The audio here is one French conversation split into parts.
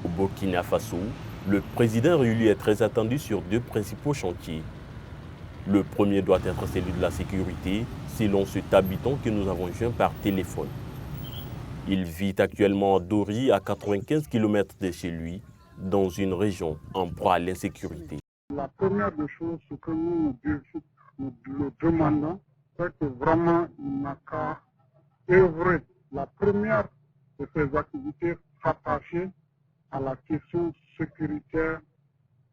Au Burkina Faso, le président réélu est très attendu sur deux principaux chantiers. Le premier doit être celui de la sécurité, selon cet habitant que nous avons joint par téléphone. Il vit actuellement à Dori, à 95 km de chez lui, dans une région en proie à l'insécurité. La première des choses, ce que nous le demandons, c'est que vraiment il n'a qu'à œuvrer. La première de ces activités s'attacher à la question sécuritaire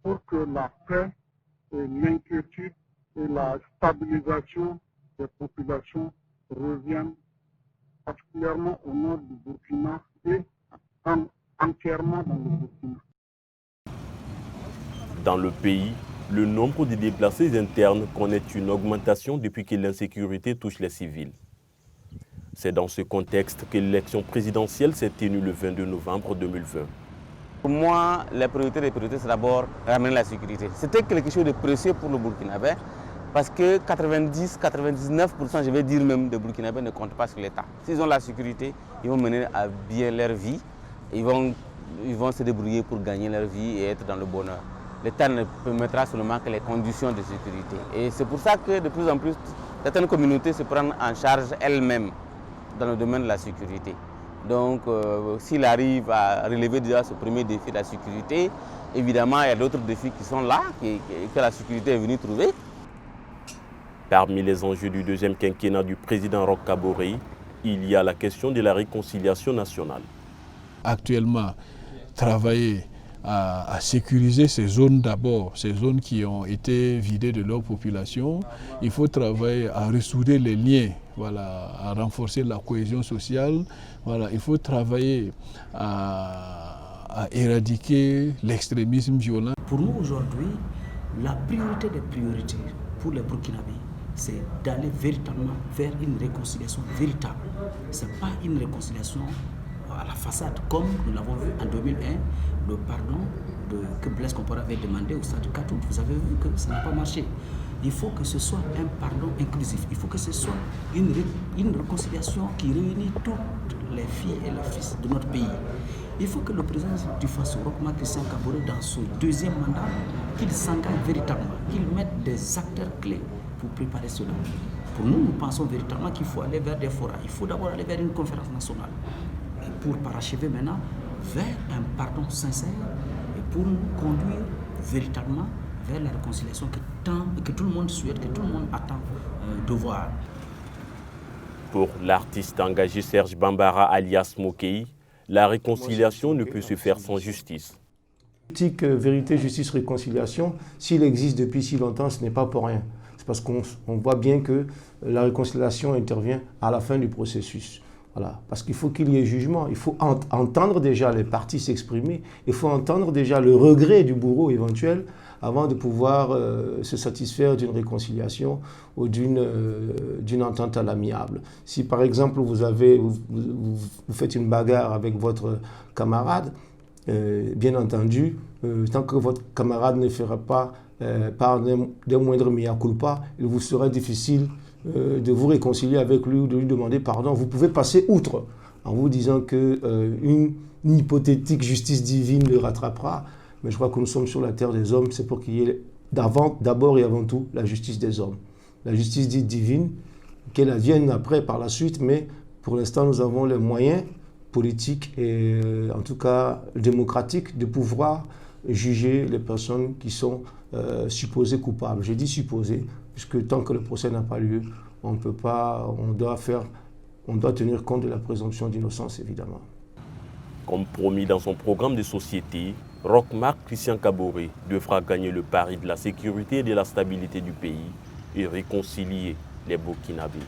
pour que la paix et l'inquiétude et la stabilisation des populations reviennent particulièrement au nord du Burkina et entièrement dans le Burkina. Dans le pays, le nombre de déplacés internes connaît une augmentation depuis que l'insécurité touche les civils. C'est dans ce contexte que l'élection présidentielle s'est tenue le 22 novembre 2020. Pour moi, la priorité des priorités, c'est d'abord ramener la sécurité. C'était quelque chose de précieux pour le Burkinabé, parce que 90-99%, je vais dire même, des Burkinabés ne comptent pas sur l'État. S'ils ont la sécurité, ils vont mener à bien leur vie, ils vont se débrouiller pour gagner leur vie et être dans le bonheur. L'État ne permettra seulement que les conditions de sécurité. Et c'est pour ça que de plus en plus, certaines communautés se prennent en charge elles-mêmes dans le domaine de la sécurité. Donc, s'il arrive à relever déjà ce premier défi de la sécurité, évidemment, il y a d'autres défis qui sont là, que la sécurité est venue trouver. Parmi les enjeux du deuxième quinquennat du président Roch Kaboré, il y a la question de la réconciliation nationale. Actuellement, travailler à sécuriser ces zones d'abord, ces zones qui ont été vidées de leur population. Il faut travailler à ressouder les liens, voilà, à renforcer la cohésion sociale. Voilà, il faut travailler à éradiquer l'extrémisme violent. Pour nous aujourd'hui, la priorité des priorités pour les Burkinabés, c'est d'aller véritablement vers une réconciliation véritable. Ce n'est pas une réconciliation à la façade, comme nous l'avons vu en 2001, le pardon que Blaise Compaoré avait demandé au stade de Khartoum. Vous avez vu que ça n'a pas marché. Il faut que ce soit un pardon inclusif. Il faut que ce soit une réconciliation qui réunit toutes les filles et les fils de notre pays. Il faut que le président du Faso, Roch Marc Christian Kaboré, dans son deuxième mandat, qu'il s'engage véritablement, qu'il mette des acteurs clés pour préparer cela. Pour nous, nous pensons véritablement qu'il faut aller vers des forats. Il faut d'abord aller vers une conférence nationale. Pour parachever maintenant vers un pardon sincère et pour nous conduire véritablement vers la réconciliation que tout le monde souhaite, que tout le monde attend de voir. Pour l'artiste engagé Serge Bambara alias Mokei, la réconciliation ne peut se faire sans justice. Politique vérité, justice, réconciliation, s'il existe depuis si longtemps, ce n'est pas pour rien. C'est parce qu'on voit bien que la réconciliation intervient à la fin du processus. Voilà. Parce qu'il faut qu'il y ait jugement, il faut entendre déjà les parties s'exprimer, il faut entendre déjà le regret du bourreau éventuel avant de pouvoir se satisfaire d'une réconciliation ou d'une entente à l'amiable. Si par exemple vous faites une bagarre avec votre camarade, bien entendu, tant que votre camarade ne fera pas par des moindres mea culpa, il vous sera difficile de vous réconcilier avec lui ou de lui demander pardon. Vous pouvez passer outre en vous disant qu'une hypothétique justice divine le rattrapera. Mais je crois que nous sommes sur la terre des hommes, c'est pour qu'il y ait d'abord et avant tout la justice des hommes. La justice dite divine, qu'elle advienne après par la suite, mais pour l'instant nous avons les moyens politiques et en tout cas démocratiques de pouvoir juger les personnes qui sont supposées coupables. J'ai dit supposées, puisque tant que le procès n'a pas lieu, on doit tenir compte de la présomption d'innocence, évidemment. Comme promis dans son programme de société, Roch Marc Christian Kaboré devra gagner le pari de la sécurité et de la stabilité du pays et réconcilier les Burkinabés.